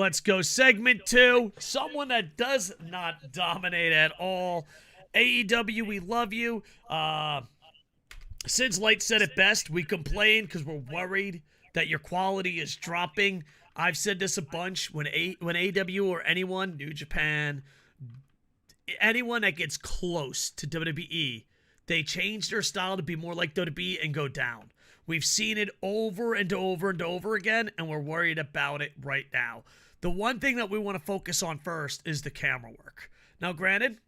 Let's go segment 2. Someone that does not dominate at all. AEW, we love you. SidsLight said it best. We complain because we're worried that your quality is dropping. I've said this a bunch. When AEW or anyone, New Japan, anyone that gets close to WWE, they change their style to be more like WWE and go down. We've seen it over and over and over again, and we're worried about it right now. The one thing that we want to focus on first is the camera work. Now, granted,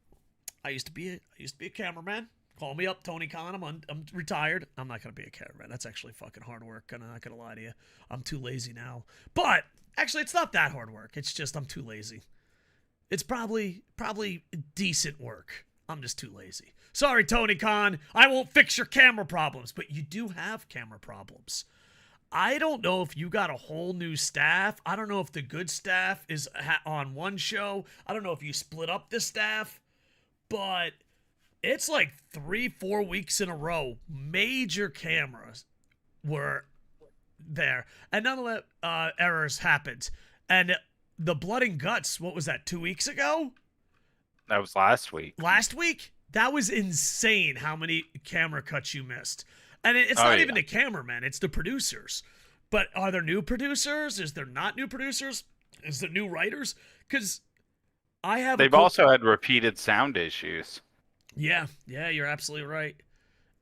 I used to be a cameraman. Call me up, Tony Khan. I'm retired. I'm not gonna be a cameraman. That's actually fucking hard work. I'm not gonna lie to you. I'm too lazy now. But actually, it's not that hard work. It's just I'm too lazy. It's probably decent work. I'm just too lazy. Sorry, Tony Khan. I won't fix your camera problems, but you do have camera problems. I don't know if you got a whole new staff. I don't know if the good staff is on one show. I don't know if you split up the staff, but it's like 3-4 weeks in a row. Major cameras were there, and none of the errors happened. And the blood and guts, what was that, 2 weeks ago? That was last week. Last week? That was insane how many camera cuts you missed. And it's not even the cameraman, it's the producers. But are there new producers? Is there not new producers? Is there new writers? Because they've also had repeated sound issues. Yeah, you're absolutely right.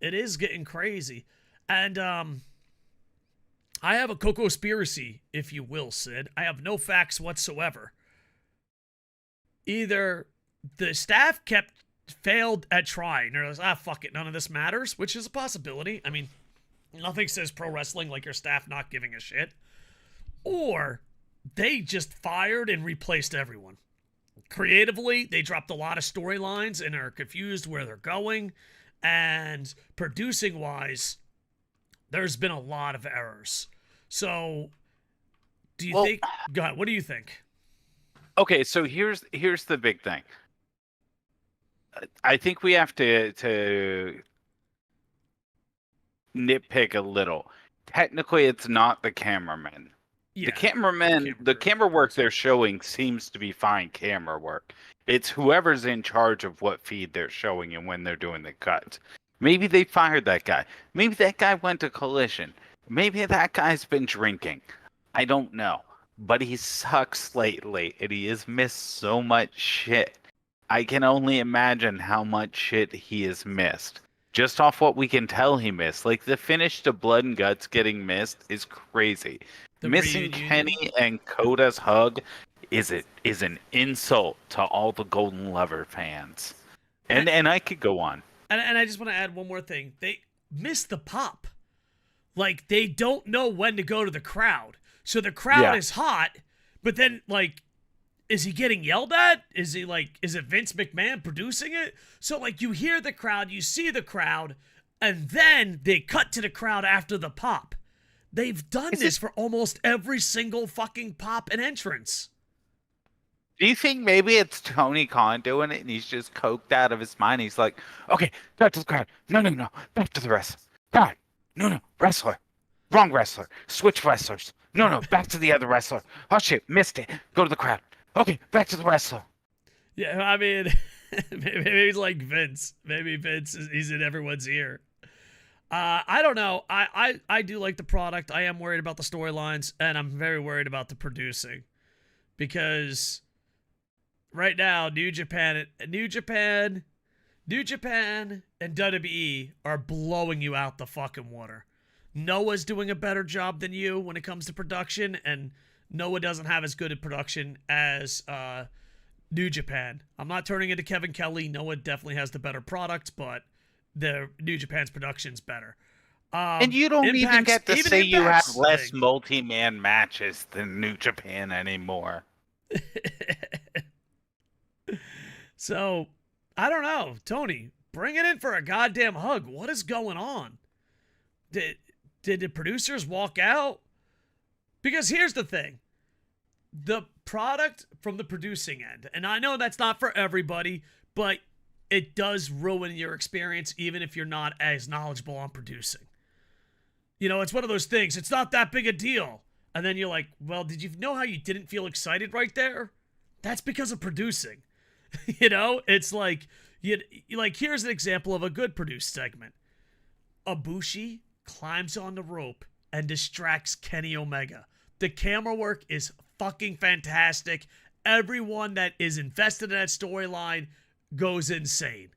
It is getting crazy. And I have a Koco-spiracy, if you will, Sid. I have no facts whatsoever. Either the staff failed at trying. They're like, fuck it, none of this matters, which is a possibility. I mean, nothing says pro wrestling like your staff not giving a shit. Or they just fired and replaced everyone. Creatively, they dropped a lot of storylines and are confused where they're going. And producing-wise, there's been a lot of errors. So, do you think... Go ahead, what do you think? Okay, so here's the big thing. I think we have to nitpick a little. Technically, it's not the cameraman. Yeah, the camera work they're showing seems to be fine camera work. It's whoever's in charge of what feed they're showing and when they're doing the cuts. Maybe they fired that guy. Maybe that guy went to Collision. Maybe that guy's been drinking. I don't know. But he sucks lately, and he has missed so much shit. I can only imagine how much shit he has missed. Just off what we can tell he missed. Like, the finish to Blood and Guts getting missed is crazy. Missing Kenny and Coda's hug is an insult to all the Golden Lover fans. And I could go on. And I just want to add one more thing. They missed the pop. Like, they don't know when to go to the crowd. So the crowd is hot, but then, like, is he getting yelled at? Is it Vince McMahon producing it? So, like, you hear the crowd, you see the crowd, and then they cut to the crowd after the pop. They've done this for almost every single fucking pop and entrance. Do you think maybe it's Tony Khan doing it and he's just coked out of his mind? He's like, okay, back to the crowd. No, back to the wrestler. God, no, wrestler. Wrong wrestler. Switch wrestlers. No, back to the other wrestler. Oh shit, missed it. Go to the crowd. Okay, back to the wrestler. Yeah, I mean, maybe he's like Vince. Maybe Vince he's in everyone's ear. I don't know. I do like the product. I am worried about the storylines, and I'm very worried about the producing. Because right now, New Japan and WWE are blowing you out the fucking water. Noah's doing a better job than you when it comes to production, and Noah doesn't have as good a production as New Japan. I'm not turning into Kevin Kelly. Noah definitely has the better product, but the New Japan's production's better. And you don't even get to say you have less multi-man matches than New Japan anymore. So, I don't know. Tony, bring it in for a goddamn hug. What is going on? Did the producers walk out? Because here's the thing. The product from the producing end, and I know that's not for everybody, but it does ruin your experience even if you're not as knowledgeable on producing. You know, it's one of those things. It's not that big a deal. And then you're like, well, did you know how you didn't feel excited right there? That's because of producing. It's like, here's an example of a good produced segment. Ibushi climbs on the rope and distracts Kenny Omega. The camera work is fucking fantastic. Everyone that is invested in that storyline goes insane.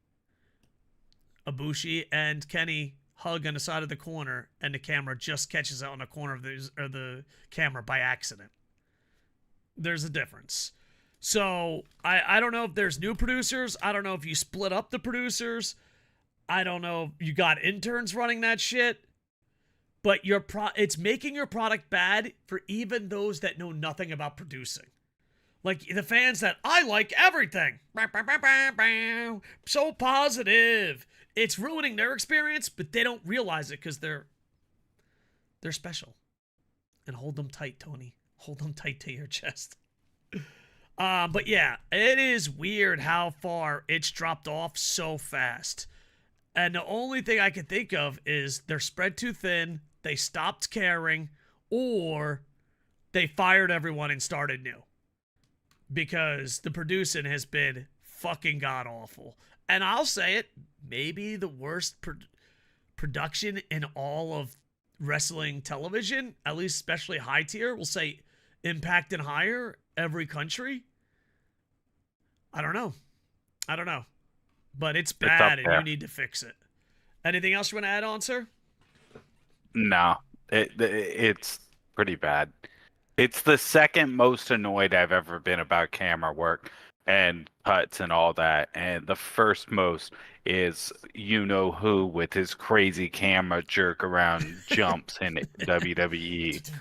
Ibushi and Kenny hug on the side of the corner, and the camera just catches it on the corner of the camera by accident. There's a difference. So I don't know if there's new producers. I don't know if you split up the producers. I don't know if you got interns running that shit. But it's making your product bad for even those that know nothing about producing. Like the fans that, I like everything. So positive. It's ruining their experience, but they don't realize it because they're special. And hold them tight, Tony. Hold them tight to your chest. But yeah, it is weird how far it's dropped off so fast. And the only thing I can think of is they're spread too thin, they stopped caring, or they fired everyone and started new. Because the producing has been fucking god-awful. And I'll say it, maybe the worst production in all of wrestling television, at least especially high tier, we'll say Impact and higher, every country. I don't know. But it's bad and you need to fix it. Anything else you want to add on, sir? No, it's pretty bad. It's the second most annoyed I've ever been about camera work and cuts and all that. And the first most is who with his crazy camera jerk around jumps in WWE.